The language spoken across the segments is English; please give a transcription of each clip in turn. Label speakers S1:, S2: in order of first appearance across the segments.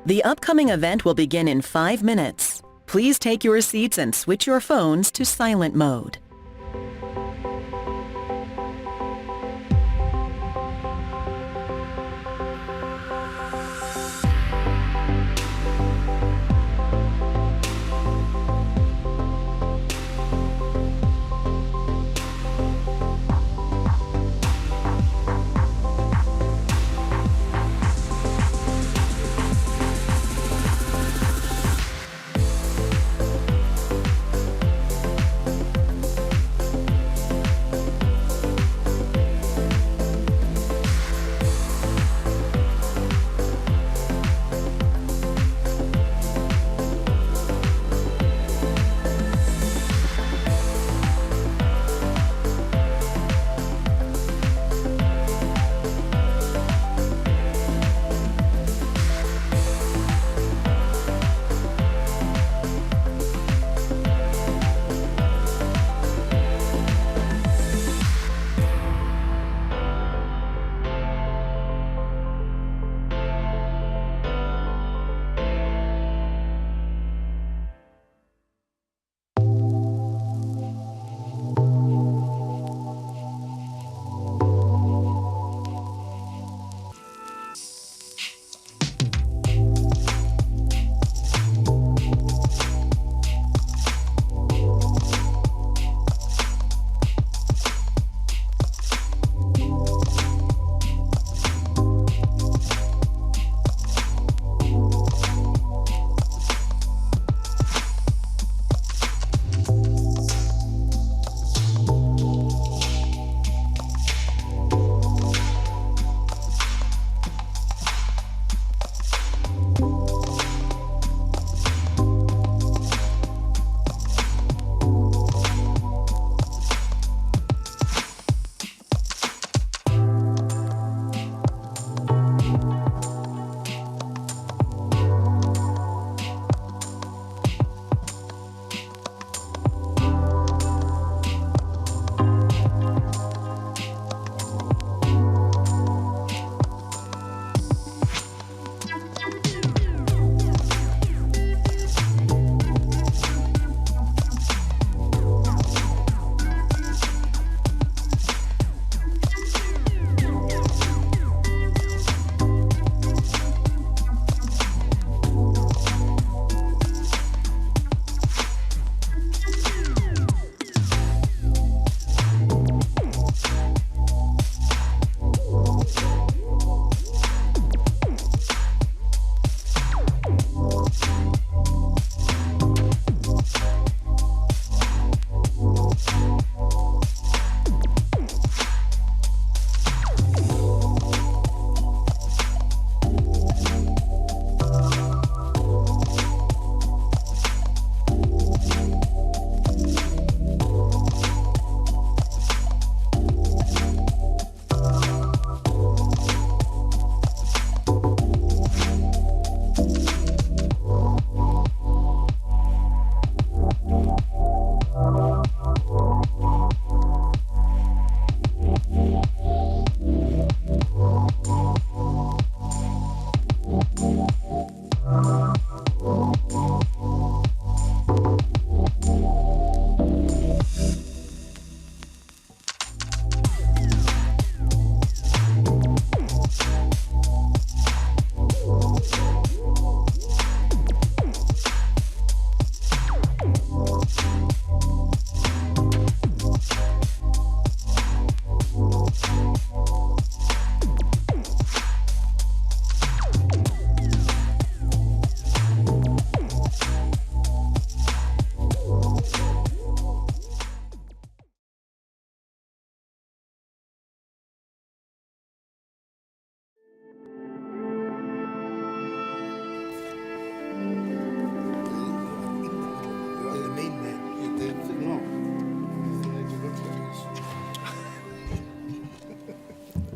S1: The upcoming event will begin in 5 minutes. Please take your seats and switch your phones to silent mode.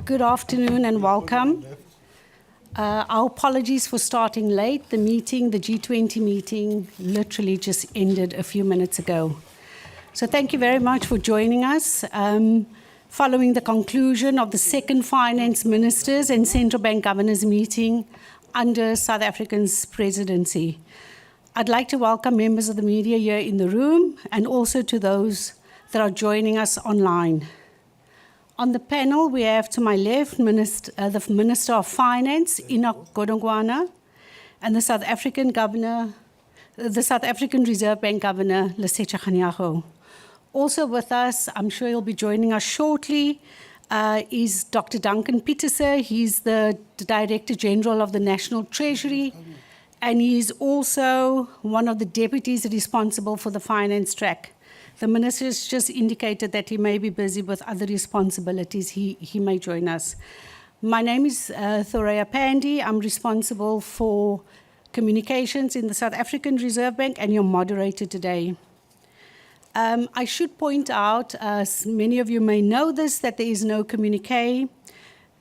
S2: Good afternoon and welcome. Our apologies for starting late. The G20 meeting, literally just ended a few minutes ago. So thank you very much for joining us. Following the conclusion of the second Finance Ministers and Central Bank Governors meeting under South Africa's presidency. I'd like to welcome members of the media here in the room and also to those that are joining us online. On the panel, we have to my left the Minister of Finance, Enoch Godongwana, and the South African Reserve Bank Governor, Lesetja Kganyago. Also with us, I'm sure he'll be joining us shortly, is Dr. Duncan Pieterse. He's the Director General of the National Treasury, and he's also one of the deputies responsible for the finance track. The Minister has just indicated that he may be busy with other responsibilities. He may join us. My name is Thoraya Pandy. I'm responsible for communications in the South African Reserve Bank and your moderator today. I should point out, as many of you may know this, that there is no communique.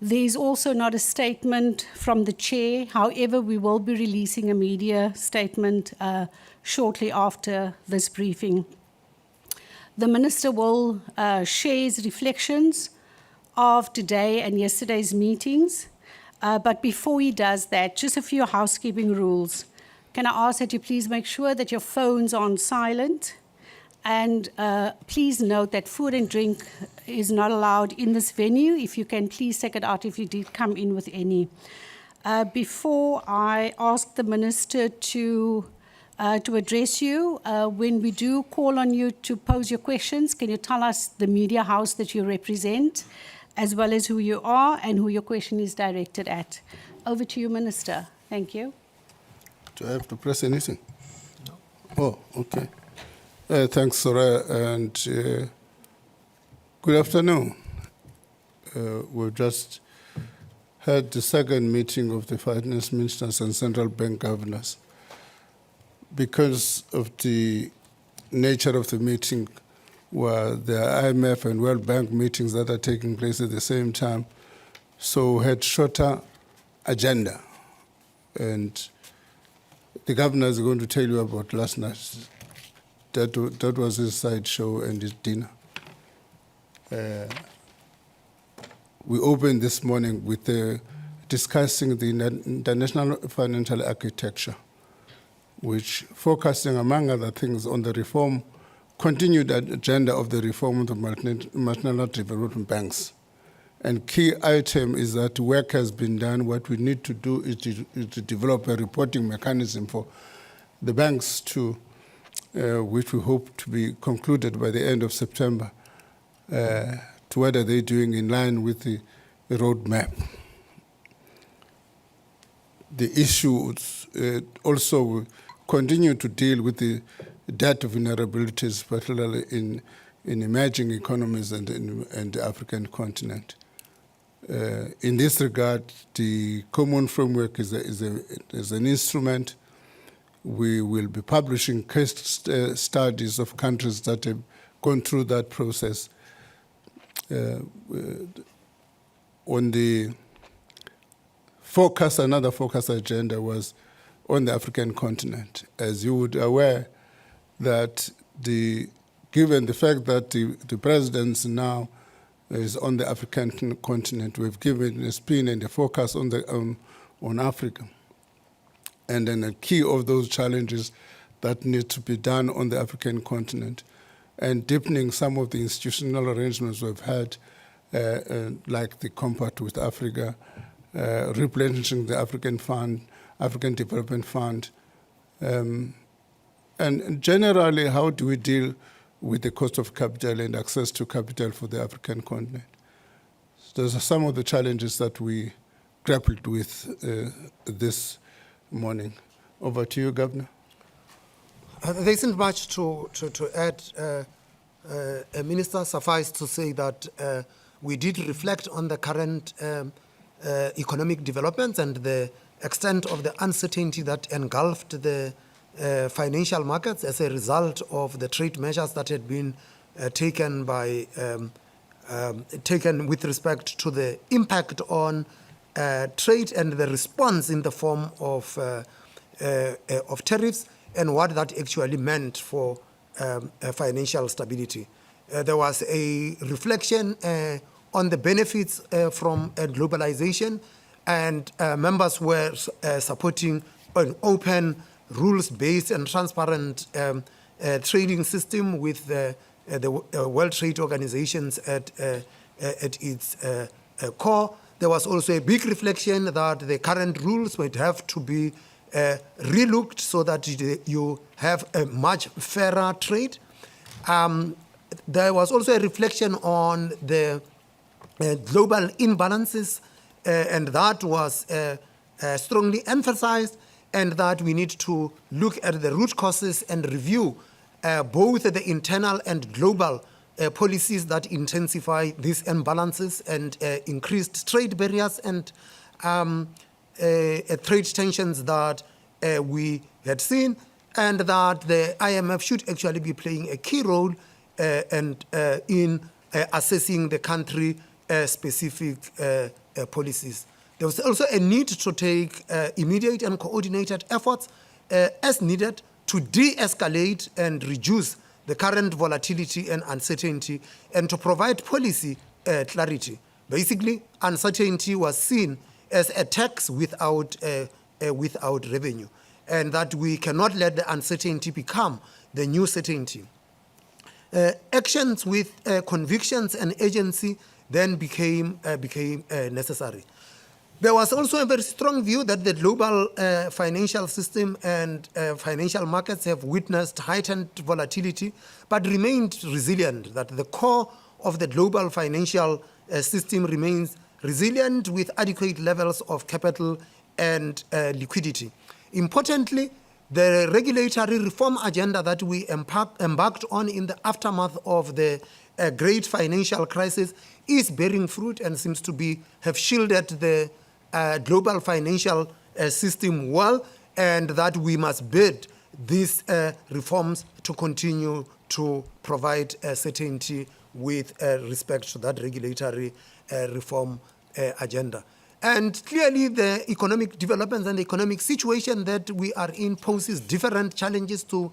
S2: There is also not a statement from the chair. However, we will be releasing a media statement shortly after this briefing. The Minister will share his reflections of today and yesterday's meetings. But before he does that, just a few housekeeping rules. Can I ask that you please make sure that your phones are on silent? And please note that food and drink is not allowed in this venue. If you can, please take it out if you did come in with any. Before I ask the Minister to address you, when we do call on you to pose your questions, can you tell us the media house that you represent, as well as who you are and who your question is directed at? Over to you, Minister. Thank you.
S3: Do I have to press anything? No. Oh, okay. Thanks, Soraya, and good afternoon. We've just had the second meeting of the finance ministers and central bank governors. Because of the nature of the meeting, were the IMF and World Bank meetings that are taking place at the same time, so we had shorter agenda. And the governors are going to tell you about last night. That was his sideshow and his dinner. We opened this morning with discussing the international financial architecture, which focusing, among other things, on the continued agenda of the reform of the multinational development banks. And key item is that work has been done. What we need to do is to develop a reporting mechanism for the banks which we hope to be concluded by the end of September, to what are they doing in line with the roadmap. The issues also continue to deal with the debt vulnerabilities, particularly in emerging economies and the African continent. In this regard, the common framework is an instrument. We will be publishing case studies of countries that have gone through that process. On the another focus agenda was on the African continent. As you would be aware, that given the fact that the presidency now is on the African continent, we've given a spin and a focus on Africa. And then a key of those challenges that need to be done on the African continent, and deepening some of the institutional arrangements we've had, like the Compact with Africa, replenishing the African Development Fund, and generally, how do we deal with the cost of capital and access to capital for the African continent? So those are some of the challenges that we grappled with this morning. Over to you, Governor.
S4: There isn't much to add. Minister, suffice to say that we did reflect on the current economic developments and the extent of the uncertainty that engulfed the financial markets as a result of the trade measures that had been taken with respect to the impact on trade and the response in the form of tariffs and what that actually meant for financial stability. There was a reflection on the benefits from globalization and members were supporting an open, rules-based and transparent trading system with the World Trade Organizations at its core. There was also a big reflection that the current rules might have to be relooked so that you have a much fairer trade. There was also a reflection on the global imbalances, and that was strongly emphasized, and that we need to look at the root causes and review both the internal and global policies that intensify these imbalances and increased trade barriers and trade tensions that we had seen, and that the IMF should actually be playing a key role in assessing the country-specific policies. There was also a need to take immediate and coordinated efforts as needed to de-escalate and reduce the current volatility and uncertainty, and to provide policy clarity. Basically, uncertainty was seen as a tax without revenue, and that we cannot let the uncertainty become the new certainty. Actions with convictions and agency then became necessary. There was also a very strong view that the global financial system and financial markets have witnessed heightened volatility, but remained resilient, that the core of the global financial system remains resilient with adequate levels of capital and liquidity. Importantly, the regulatory reform agenda that we embarked on in the aftermath of the great financial crisis is bearing fruit and seems to have shielded the global financial system well, and that we must bid these reforms to continue to provide certainty with respect to that regulatory reform agenda. And clearly the economic developments and the economic situation that we are in poses different challenges to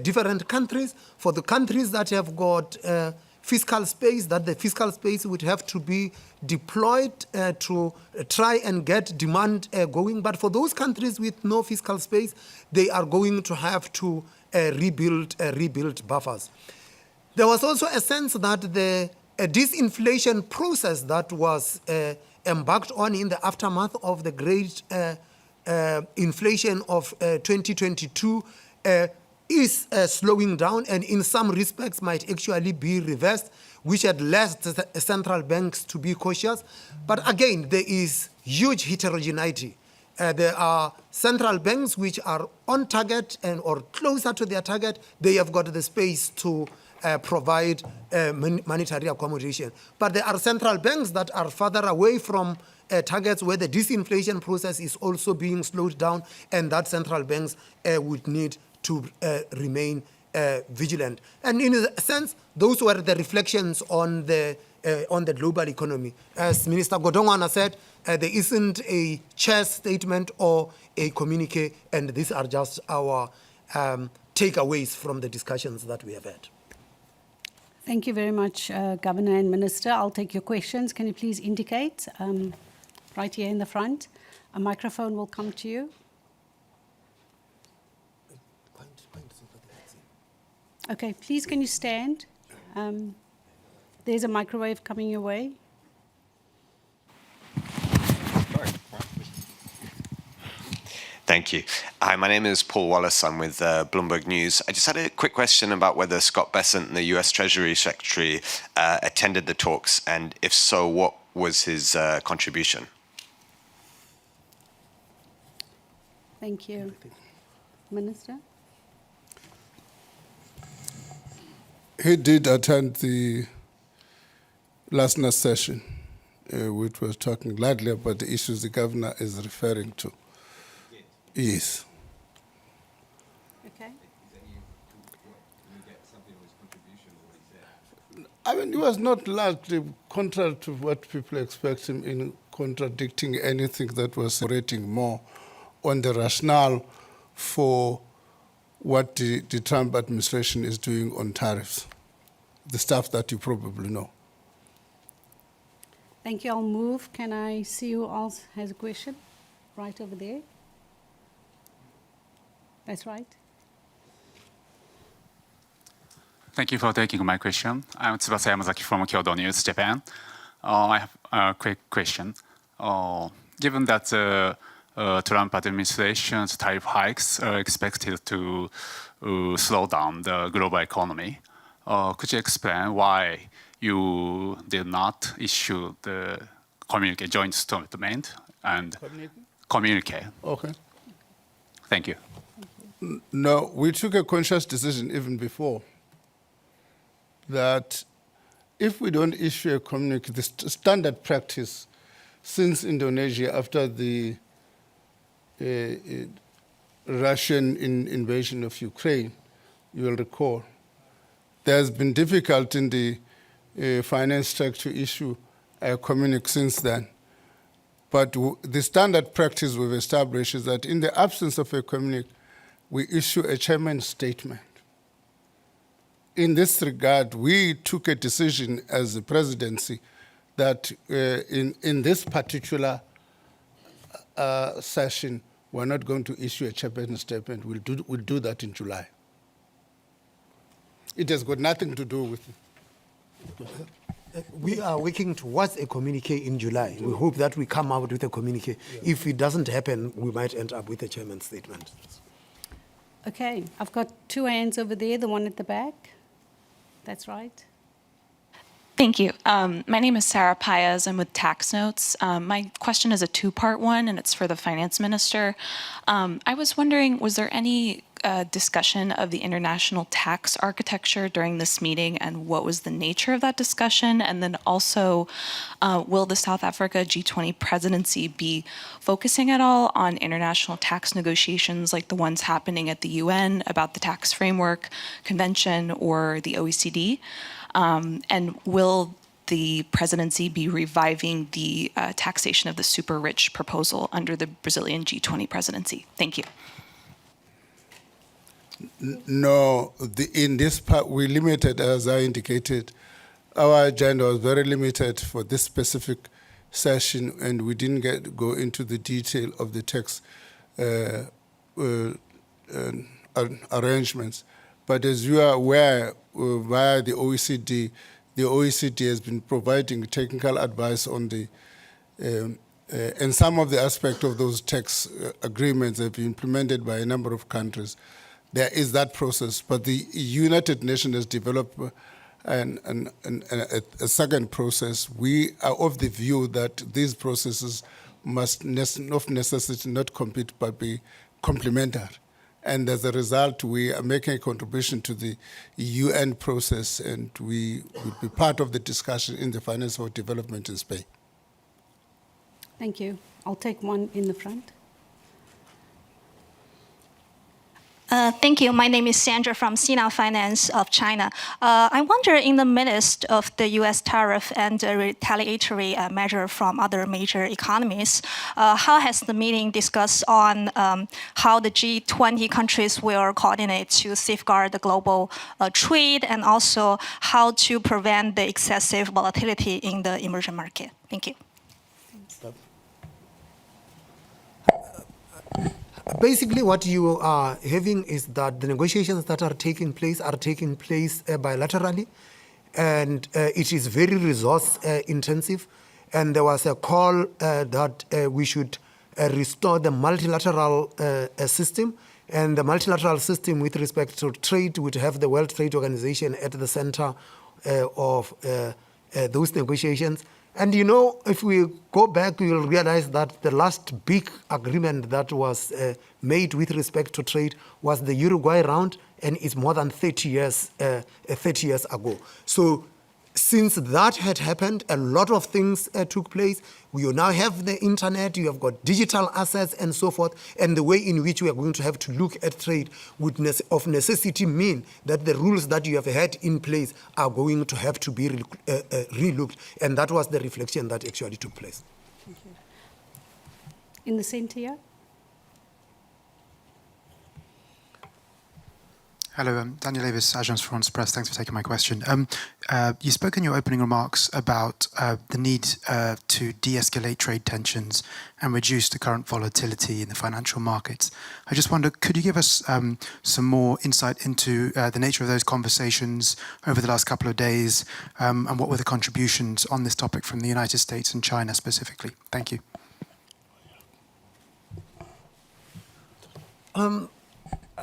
S4: different countries. For the countries that have got fiscal space, that the fiscal space would have to be deployed to try and get demand going. But for those countries with no fiscal space, they are going to have to rebuild buffers. There was also a sense that the disinflation process that was embarked on in the aftermath of the great inflation of 2022 is slowing down, and in some respects might actually be reversed, which had led central banks to be cautious. But again, there is huge heterogeneity. There are central banks which are on target or closer to their target. They have got the space to provide monetary accommodation. But there are central banks that are further away from targets where the disinflation process is also being slowed down, and that central banks would need to remain vigilant. And in a sense, those were the reflections on the global economy. As Minister Godongwana said, there isn't a chair statement or a communique, and these are just our takeaways from the discussions that we have had.
S2: Thank you very much, Governor and Minister. I'll take your questions. Can you please indicate right here in the front? A microphone will come to you. Okay, please can you stand? There's a microwave coming your way.
S5: Thank you. Hi, my name is Paul Wallace. I'm with Bloomberg News. I just had a quick question about whether Scott Bessent, the US Treasury Secretary, attended the talks, and if so, what was his contribution?
S2: Thank you. Minister?
S3: He did attend the last night's session, which was talking largely about the issues the governor is referring to. Yes.
S2: Okay.
S3: I mean, he was not largely contrary to what people expect him in contradicting anything that was rating more on the rationale for what the Trump administration is doing on tariffs, the stuff that you probably know.
S2: Thank you. I'll move. Can I see who else has a question? Right over there. That's right.
S6: Thank you for taking my question. I'm Tsubasa Yamazaki from Kyodo News, Japan. I have a quick question. Given that the Trump administration's tariff hikes are expected to slow down the global economy, could you explain why you did not issue the joint statement and communique?
S3: Okay.
S6: Thank you.
S3: No, we took a conscious decision even before that if we don't issue a communique, the standard practice since Indonesia, after the Russian invasion of Ukraine, you will recall, there's been difficulty in the finance track to issue a communique since then. But the standard practice we've established is that in the absence of a communique, we issue a chairman's statement. In this regard, we took a decision as the presidency that in this particular session, we're not going to issue a chairman's statement. We'll do that in July. It has got nothing to do with
S4: We are working towards a communique in July. We hope that we come out with a communique. Yeah. If it doesn't happen, we might end up with a chairman's statement.
S2: Okay, I've got two hands over there, the one at the back. That's right.
S7: Thank you. My name is Sarah Paez. I'm with Tax Notes. My question is a two-part one, and it's for the finance minister. I was wondering, was there any discussion of the international tax architecture during this meeting, and what was the nature of that discussion? And then also, will the South Africa G20 presidency be focusing at all on international tax negotiations like the ones happening at the UN about the tax framework convention or the OECD? And will the presidency be reviving the taxation of the super rich proposal under the Brazilian G20 presidency? Thank you.
S3: No, in this part, we limited, as I indicated, our agenda was very limited for this specific session, and we didn't go into the detail of the tax arrangements. But as you are aware, via the OECD has been providing technical advice on the, and some of the aspects of those tax agreements have been implemented by a number of countries. There is that process, but the United Nations has developed a second process. We are of the view that these processes must of necessity not compete but be complementary. And as a result, we are making a contribution to the UN process, and we will be part of the discussion in the finance for development in Spain.
S2: Thank you. I'll take one in the front.
S8: Thank you. My name is Sandra from Sina Finance of China. I wonder, in the midst of the U.S. tariff and retaliatory measure from other major economies, how has the meeting discussed on how the G20 countries will coordinate to safeguard the global trade, and also how to prevent the excessive volatility in the emerging market? Thank you.
S4: Basically, what you are having is that the negotiations that are taking place bilaterally, and it is very resource intensive. And there was a call that we should restore the multilateral system, and the multilateral system with respect to trade would have the World Trade Organization at the center of those negotiations. And you know, if we go back, we will realize that the last big agreement that was made with respect to trade was the Uruguay round, and it's more than 30 years ago. So since that had happened, a lot of things took place. We now have the internet, you have got digital assets and so forth, and the way in which we are going to have to look at trade would of necessity mean that the rules that you have had in place are going to have to be relooked, and that was the reflection that actually took place.
S2: Thank you. In the center here.
S9: Hello, Daniel Davis, Agence France Presse. Thanks for taking my question. You spoke in your opening remarks about the need to de-escalate trade tensions and reduce the current volatility in the financial markets. I just wonder, could you give us some more insight into the nature of those conversations over the last couple of days, and what were the contributions on this topic from the United States and China specifically? Thank you.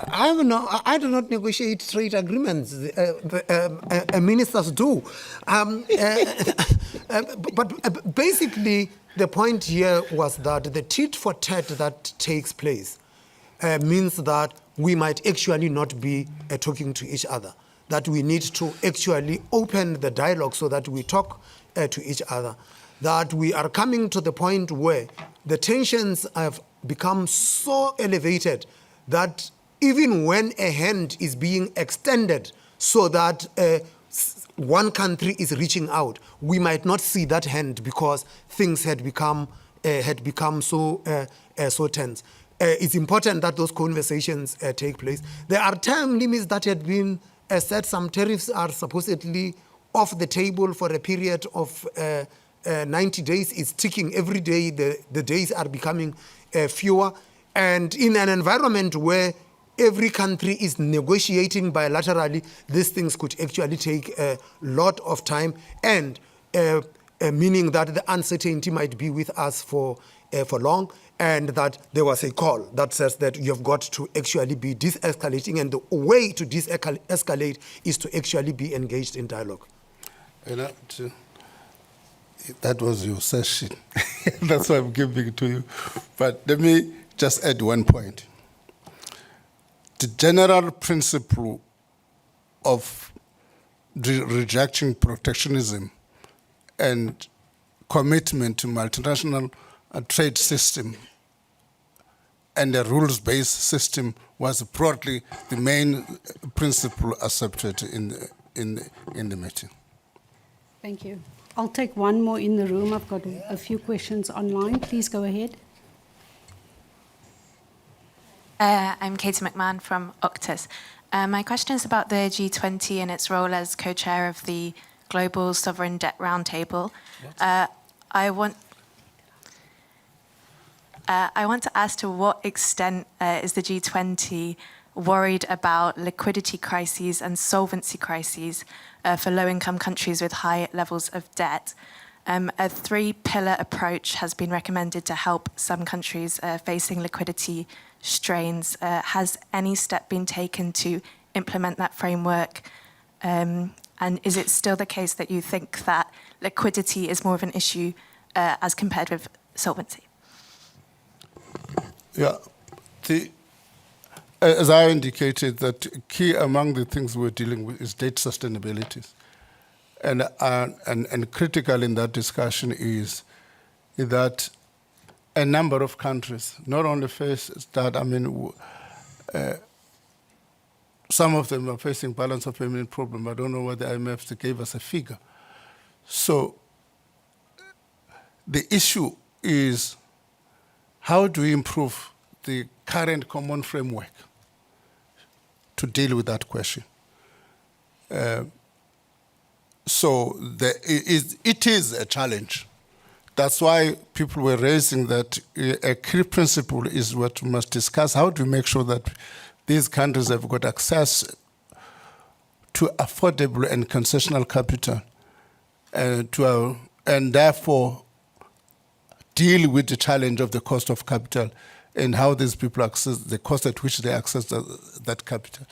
S4: I do not negotiate trade agreements. Ministers do. But basically, the point here was that the tit for tat that takes place means that we might actually not be talking to each other, that we need to actually open the dialogue so that we talk to each other, that we are coming to the point where the tensions have become so elevated that even when a hand is being extended so that one country is reaching out, we might not see that hand because things had become so tense. It's important that those conversations take place. There are time limits that had been set. Some tariffs are supposedly off the table for a period of 90 days. It's ticking every day. The days are becoming fewer. And in an environment where every country is negotiating bilaterally, these things could actually take a lot of time, and meaning that the uncertainty might be with us for long, and that there was a call that says that you have got to actually be de-escalating, and the way to de-escalate is to actually be engaged in dialogue.
S3: That was your session. That's why I'm giving it to you. But let me just add one point. The general principle of rejecting protectionism and commitment to multinational trade system and a rules-based system was broadly the main principle accepted in the meeting.
S2: Thank you. I'll take one more in the room. I've got a few questions online. Please go ahead.
S10: I'm Katie McMahon from Octus. My question is about the G20 and its role as co-chair of the Global Sovereign Debt Roundtable. I want to ask, to what extent is the G20 worried about liquidity crises and solvency crises for low-income countries with high levels of debt? A three-pillar approach has been recommended to help some countries facing liquidity strains. Has any step been taken to implement that framework? And is it still the case that you think that liquidity is more of an issue as compared with solvency?
S3: Yeah. As I indicated, that key among the things we're dealing with is debt sustainability. And critical in that discussion is that a number of countries not only face that, some of them are facing balance of payment problem. I don't know whether the IMF gave us a figure. So the issue is, how do we improve the current common framework to deal with that question? So it is a challenge. That's why people were raising that a key principle is what we must discuss. How do we make sure that these countries have got access to affordable and concessional capital, and therefore deal with the challenge of the cost of capital and how these people access the cost at which they access that capital.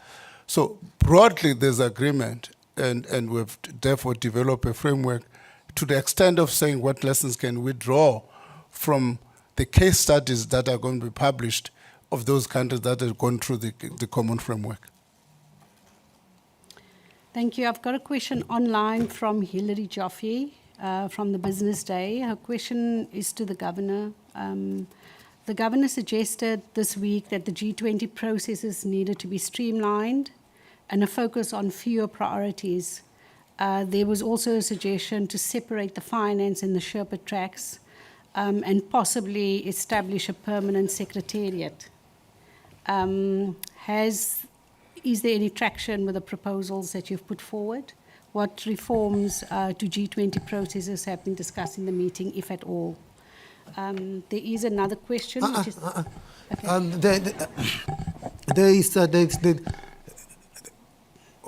S3: So broadly, there's agreement, and we've therefore developed a framework to the extent of saying what lessons can we draw from the case studies that are going to be published of those countries that have gone through the common framework.
S2: Thank you. I've got a question online from Hilary Joffe from the Business Day. Her question is to the Governor. The Governor suggested this week that the G20 processes needed to be streamlined and a focus on fewer priorities. There was also a suggestion to separate the finance and the Sherpa tracks and possibly establish a permanent secretariat. is there any traction with the proposals that you've put forward? What reforms to G20 processes have been discussed in the meeting, if at all? There is another question. Which is,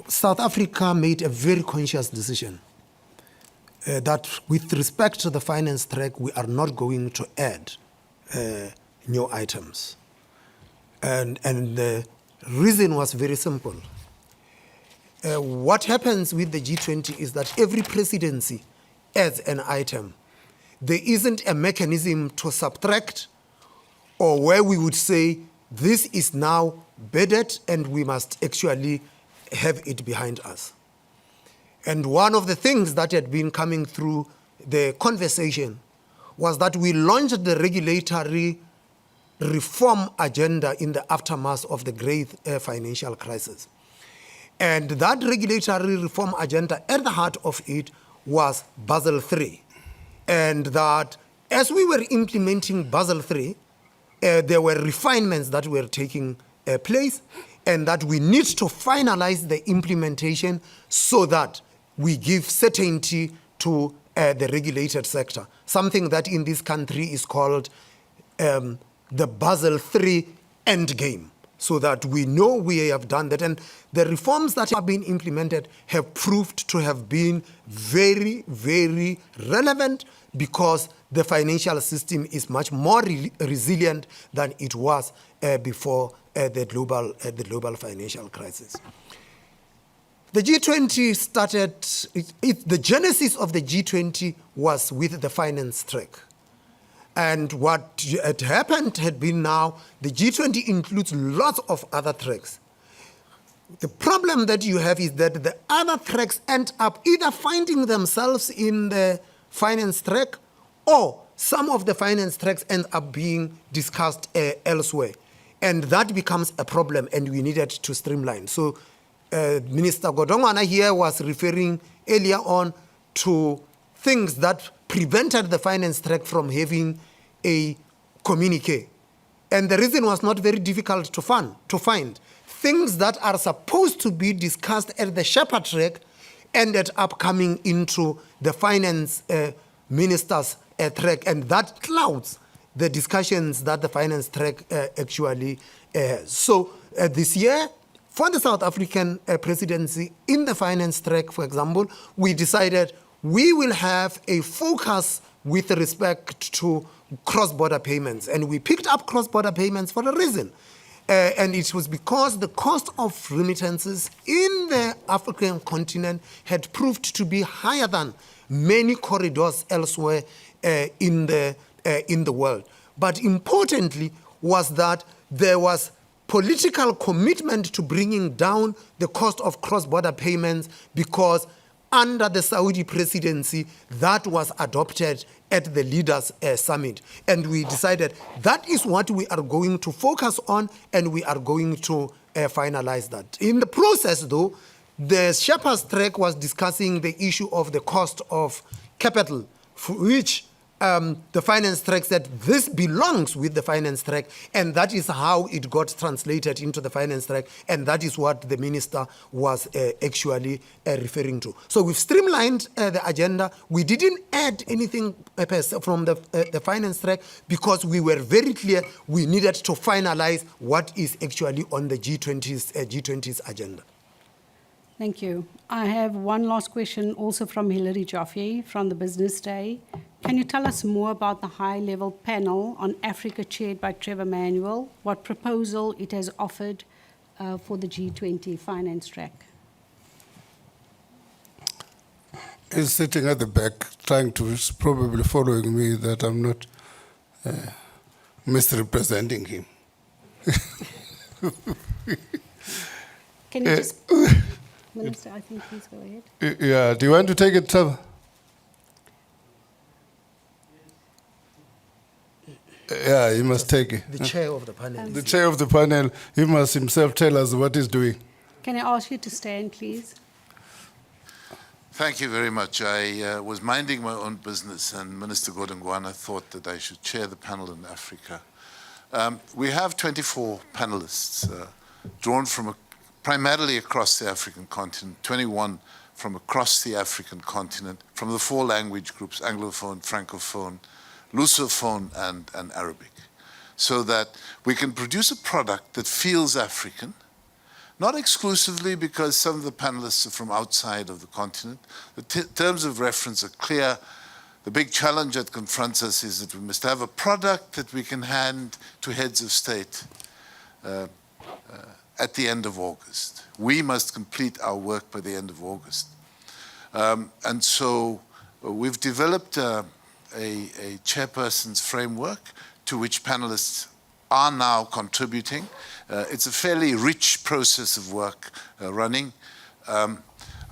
S4: South Africa made a very conscious decision that with respect to the finance track, we are not going to add new items. And the reason was very simple. What happens with the G20 is that every presidency adds an item. There isn't a mechanism to subtract or where we would say this is now bedded and we must actually have it behind us. And one of the things that had been coming through the conversation was that we launched the regulatory reform agenda in the aftermath of the great financial crisis. And that regulatory reform agenda, at the heart of it, was Basel III. And that as we were implementing Basel III, there were refinements that were taking place, and that we need to finalize the implementation so that we give certainty to the regulated sector, something that in this country is called the Basel III endgame, so that we know we have done that. And the reforms that have been implemented have proved to have been very, very relevant because the financial system is much more resilient than it was before the global financial crisis. The G20 started, the genesis of the G20 was with the finance track. And what had happened had been now, the G20 includes lots of other tracks. The problem that you have is that the other tracks end up either finding themselves in the finance track, or some of the finance tracks end up being discussed elsewhere. And that becomes a problem, and we needed to streamline. So Minister Godongwana here was referring earlier on to things that prevented the finance track from having a communique. And the reason was not very difficult to find. Things that are supposed to be discussed at the Shepherd track ended up coming into the finance minister's track, and that clouds the discussions that the finance track actually has. So this year, for the South African presidency, in the finance track, for example, we decided we will have a focus with respect to cross-border payments. And we picked up cross-border payments for a reason. And it was because the cost of remittances in the African continent had proved to be higher than many corridors elsewhere in the world. But importantly was that there was political commitment to bringing down the cost of cross-border payments, because under the Saudi presidency, that was adopted at the Leaders' Summit. And we decided that is what we are going to focus on, and we are going to finalize that. In the process, though, the Shepherd's track was discussing the issue of the cost of capital, for which the finance track said this belongs with the finance track, and that is how it got translated into the finance track, and that is what the minister was actually referring to. So we've streamlined the agenda. We didn't add anything from the finance track because we were very clear we needed to finalize what is actually on the G20's agenda.
S2: Thank you. I have one last question also from Hilary Jaffe from the Business Day. Can you tell us more about the high-level panel on Africa chaired by Trevor Manuel, what proposal it has offered for the G20 finance track?
S3: He's sitting at the back trying to, probably following me that I'm not misrepresenting him.
S2: Can you just... Minister, I think please go ahead.
S3: Yeah, do you want to take it, Trevor? Yeah, he must take it.
S4: The chair of the panel.
S3: The chair of the panel, he must himself tell us what he's doing.
S2: Can I ask you to stand, please?
S11: Thank you very much. I was minding my own business, and Minister Godongwana thought that I should chair the panel in Africa. We have 24 panelists drawn from primarily across the African continent, 21 from across the African continent, from the 4 language groups, Anglophone, Francophone, Lusophone, and Arabic, so that we can produce a product that feels African, not exclusively because some of the panelists are from outside of the continent. The terms of reference are clear. The big challenge that confronts us is that we must have a product that we can hand to heads of state at the end of August. We must complete our work by the end of August. And so we've developed a chairperson's framework to which panelists are now contributing. It's a fairly rich process of work running.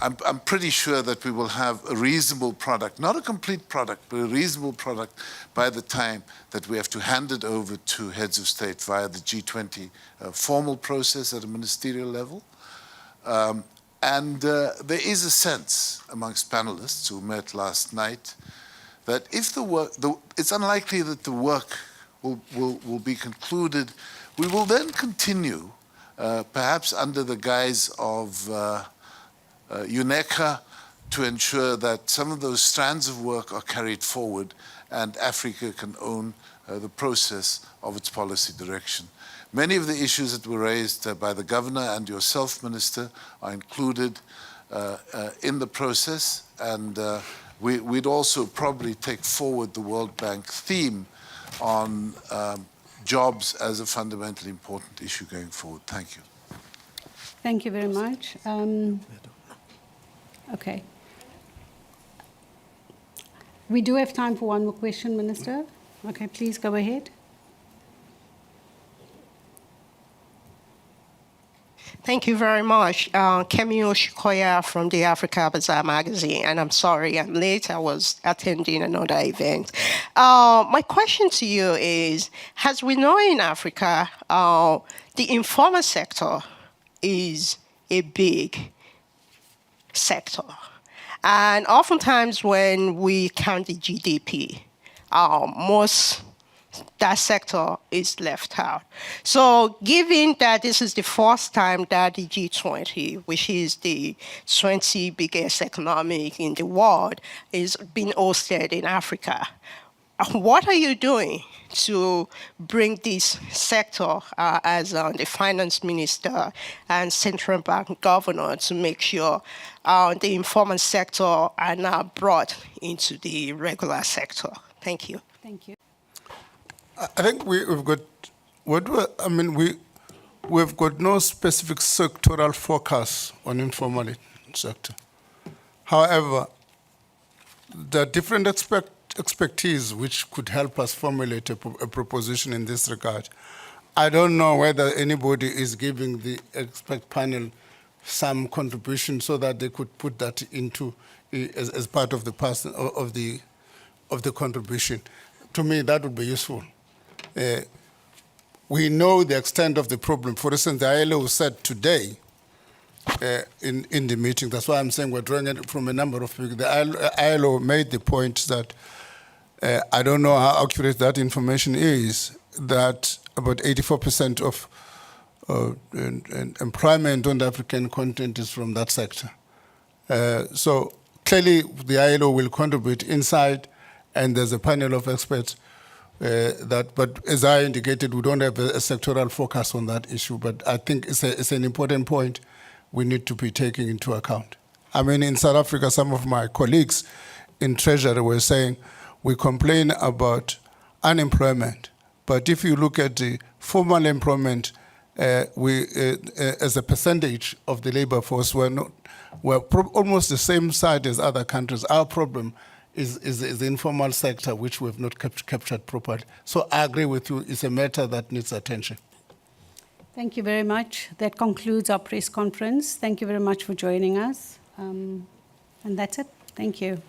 S11: I'm pretty sure that we will have a reasonable product, not a complete product, but a reasonable product by the time that we have to hand it over to heads of state via the G20 formal process at a ministerial level. And there is a sense amongst panelists who met last night that if the work, it's unlikely that the work will be concluded. We will then continue, perhaps under the guise of UNECA, to ensure that some of those strands of work are carried forward and Africa can own the process of its policy direction. Many of the issues that were raised by the governor and yourself, Minister, are included in the process, and we'd also probably take forward the World Bank theme on jobs as a fundamentally important issue going forward. Thank you.
S2: Thank you very much. Okay. We do have time for one more question, Minister. Okay, please go ahead.
S12: Thank you very much. Kemi Oshikoya from the Africa Bazaar magazine, and I'm sorry I'm late. I was attending another event. My question to you is, as we know in Africa, the informal sector is a big sector. And oftentimes when we count the GDP, that sector is left out. So given that this is the first time that the G20, which is the 20 biggest economic in the world, is being hosted in Africa, what are you doing to bring this sector as the finance minister and central bank governor to make sure the informal sector are now brought into the regular sector? Thank you.
S2: Thank you.
S3: I think we've got we've got no specific sectoral focus on informal sector. However, there are different expertise which could help us formulate a proposition in this regard. I don't know whether anybody is giving the expert panel some contribution so that they could put that into as part of the contribution. To me, that would be useful. We know the extent of the problem. For instance, the ILO said today in the meeting, that's why I'm saying we're drawing it from a number of people. The ILO made the point that, I don't know how accurate that information is, that about 84% of employment on the African continent is from that sector. So clearly the ILO will contribute inside, and there's a panel of experts but as I indicated, we don't have a sectoral focus on that issue, but I think it's an important point we need to be taking into account. I mean, in South Africa, some of my colleagues in Treasury were saying we complain about unemployment, but if you look at the formal employment, as a percentage of the labor force, we're almost the same side as other countries. Our problem is the informal sector, which we've not captured properly. So I agree with you, it's a matter that needs attention.
S2: Thank you very much. That concludes our press conference. Thank you very much for joining us. And that's it. Thank you.